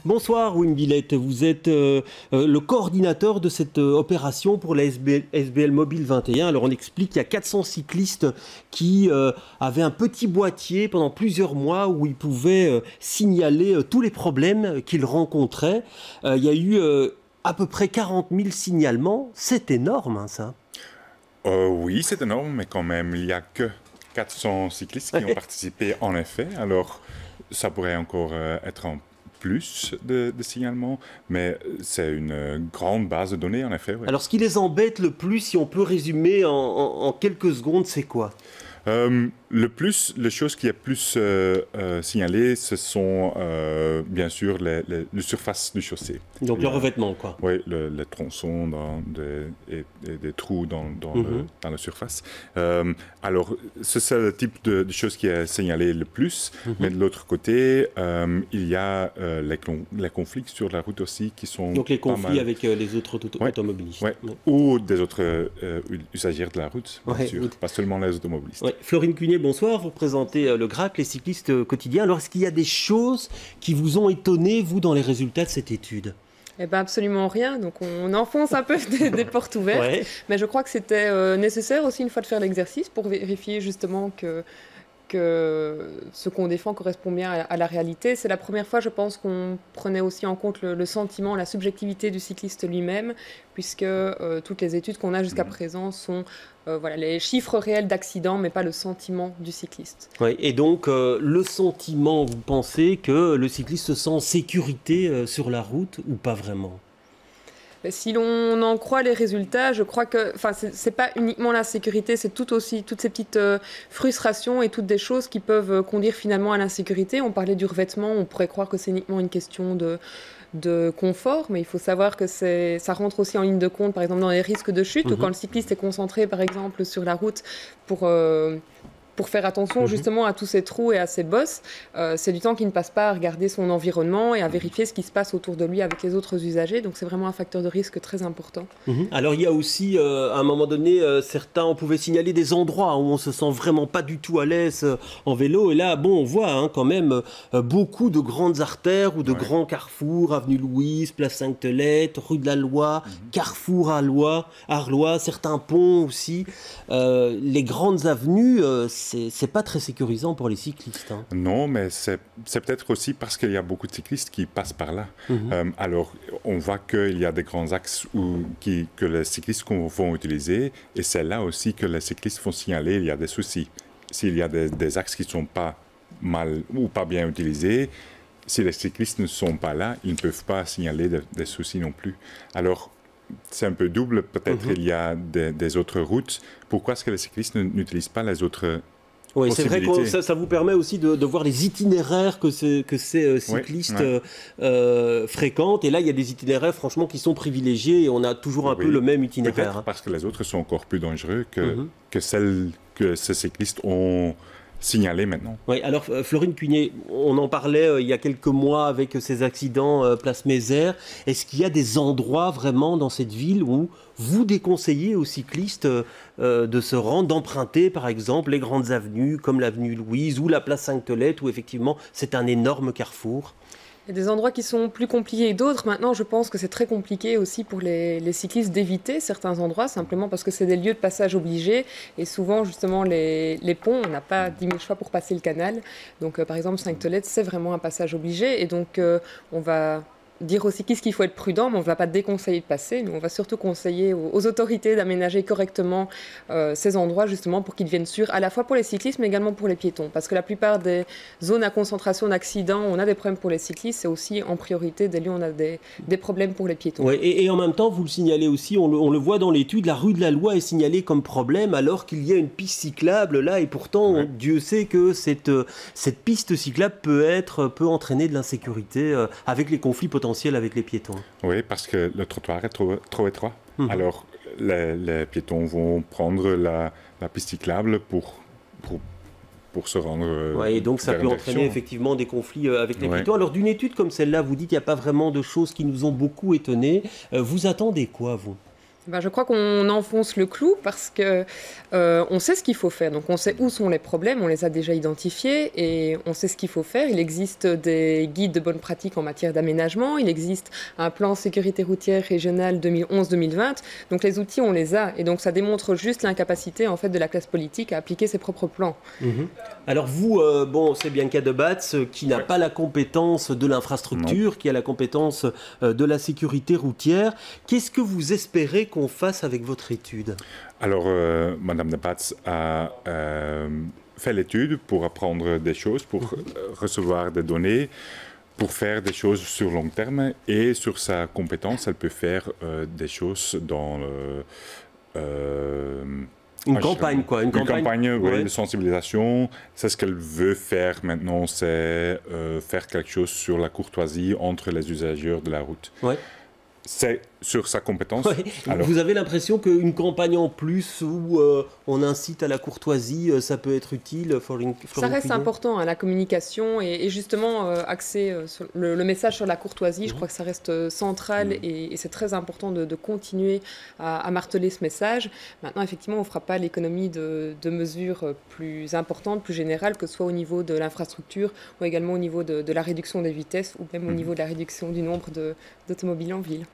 Bonsoir Wim Billette, vous êtes le coordinateur de cette opération pour la SBL Mobile 21. Alors on explique qu'il y a 400 cyclistes qui avaient un petit boîtier pendant plusieurs mois où ils pouvaient signaler tous les problèmes qu'ils rencontraient. Il y a eu à peu près 40 000 signalements, c'est énorme hein, ça. Oui, c'est énorme, mais quand même, il n'y a que 400 cyclistes qui ont participé en effet. Alors ça pourrait encore être en plus de signalements, mais c'est une grande base de données, en effet. Ouais. Alors, ce qui les embête le plus, si on peut résumer en quelques secondes, c'est quoi? Les choses qui est plus signalées, ce sont bien sûr les surfaces du chaussée. Donc le revêtement, quoi. Oui, les tronçons et des trous dans la surface. Alors, c'est le type de choses qui est signalé le plus. Mais de l'autre côté, il y a les conflits sur la route aussi qui sont donc les conflits mal. avec les autres automobilistes. Ouais. Ou des autres usagers de la route, bien sûr. Pas seulement les automobilistes. Ouais. Florine Cunier, bonsoir. Vous représentez le GRAC, les cyclistes quotidiens. Alors, est-ce qu'il y a des choses qui vous ont étonné, vous, dans les résultats de cette étude? Eh ben absolument rien, donc on enfonce un peu des portes ouvertes, ouais. Mais je crois que c'était nécessaire aussi une fois de faire l'exercice pour vérifier justement que ce qu'on défend correspond bien à la réalité. C'est la première fois, je pense, qu'on prenait aussi en compte le sentiment, la subjectivité du cycliste lui-même, puisque toutes les études qu'on a jusqu'à présent sont les chiffres réels d'accidents, mais pas le sentiment du cycliste. Ouais, et donc, le sentiment, vous pensez que le cycliste se sent en sécurité sur la route ou pas vraiment ? Si l'on en croit les résultats, je crois que c'est pas uniquement la sécurité, c'est toutes ces petites frustrations et toutes des choses qui peuvent conduire finalement à l'insécurité. On parlait du revêtement, on pourrait croire que c'est uniquement une question de confort, mais il faut savoir que ça rentre aussi en ligne de compte, par exemple, dans les risques de chute, ou quand le cycliste est concentré, par exemple, sur la route pour faire attention justement à tous ces trous et à ces bosses, c'est du temps qu'il ne passe pas à regarder son environnement et à vérifier ce qui se passe autour de lui avec les autres usagers. Donc c'est vraiment un facteur de risque très important. Alors il y a aussi, à un moment donné, on pouvait signaler des endroits où on se sent vraiment pas du tout à l'aise en vélo. Et là, on voit quand même beaucoup de grandes artères ou de grands carrefours, avenue Louise, place Sainte-Thelette, rue de la Loi, carrefour Arlois, certains ponts aussi. Les grandes avenues, c'est pas très sécurisant pour les cyclistes. Hein. Non, mais c'est peut-être aussi parce qu'il y a beaucoup de cyclistes qui passent par là. Alors, on voit qu'il y a des grands axes que les cyclistes vont utiliser, et c'est là aussi que les cyclistes vont signaler il y a des soucis. S'il y a des axes qui ne sont pas mal ou pas bien utilisés, si les cyclistes ne sont pas là, ils ne peuvent pas signaler des soucis non plus. Alors, c'est un peu double. Peut-être il y a des autres routes. Pourquoi est-ce que les cyclistes n'utilisent pas les autres Oui, c'est vrai que ça vous permet aussi de voir les itinéraires que ces cyclistes fréquentent. Et là, il y a des itinéraires, franchement, qui sont privilégiés. Et on a toujours un peu le même itinéraire. Peut-être parce que les autres sont encore plus dangereux que celles que ces cyclistes ont signalé maintenant. Oui, alors Florine Cunier, on en parlait il y a quelques mois avec ces accidents place Mézère. Est-ce qu'il y a des endroits vraiment dans cette ville où vous déconseillez aux cyclistes de se rendre, d'emprunter par exemple les grandes avenues comme l'avenue Louise ou la place Sainte-Thelette où effectivement c'est un énorme carrefour? Il y a des endroits qui sont plus compliqués que d'autres. Maintenant, je pense que c'est très compliqué aussi pour les cyclistes d'éviter certains endroits, simplement parce que c'est des lieux de passage obligés. Et souvent, justement, les ponts, on n'a pas 10 000 choix pour passer le canal. Donc, par exemple, Sainte-Thelette, c'est vraiment un passage obligé. Et donc, on va dire aux cyclistes qu'il faut être prudent, mais on ne va pas déconseiller de passer. Nous, on va surtout conseiller aux autorités d'aménager correctement ces endroits, justement, pour qu'ils deviennent sûrs, à la fois pour les cyclistes, mais également pour les piétons. Parce que la plupart des zones à concentration d'accidents, on a des problèmes pour les cyclistes, c'est aussi en priorité des lieux où on a des problèmes pour les piétons. Ouais, et en même temps, vous le signalez aussi, on le voit dans l'étude, la rue de la Loi est signalée comme problème, alors qu'il y a une piste cyclable là, et pourtant, Dieu sait que cette piste cyclable peut entraîner de l'insécurité avec les conflits potentiels avec les piétons. Oui, parce que le trottoir est trop étroit. Alors, les piétons vont prendre la piste cyclable pour se rendre... et donc ça peut entraîner effectivement des conflits avec les piétons. Alors, d'une étude comme celle-là, vous dites qu'il n'y a pas vraiment de choses qui nous ont beaucoup étonnés. Vous attendez quoi, vous ? Je crois qu'on enfonce le clou parce que on sait ce qu'il faut faire. Donc on sait où sont les problèmes, on les a déjà identifiés et on sait ce qu'il faut faire. Il existe des guides de bonnes pratiques en matière d'aménagement, il existe un plan sécurité routière régional 2011-2020. Donc les outils, on les a et donc ça démontre juste l'incapacité en fait de la classe politique à appliquer ses propres plans. Alors vous, c'est Bianca Debatz qui n'a pas la compétence de l'infrastructure, qui a la compétence de la sécurité routière. Qu'est-ce que vous espérez qu'on fasse avec votre étude? Alors, Madame Debatz a fait l'étude pour apprendre des choses, pour recevoir des données, pour faire des choses sur long terme. Et sur sa compétence, elle peut faire des choses dans une campagne, quoi. Une campagne de sensibilisation. C'est ce qu'elle veut faire maintenant, c'est faire quelque chose sur la courtoisie entre les usagers de la route. Ouais. C'est sur sa compétence. Ouais. Alors, vous avez l'impression qu'une campagne en plus où on incite à la courtoisie, ça peut être utile? Ça reste important, la communication et justement axer sur le message sur la courtoisie. Je crois que ça reste central et c'est très important de continuer à marteler ce message. Maintenant, effectivement, on ne fera pas l'économie de mesures plus importantes, plus générales, que ce soit au niveau de l'infrastructure ou également au niveau de la réduction des vitesses ou même au niveau de la réduction du nombre d'automobiles en ville.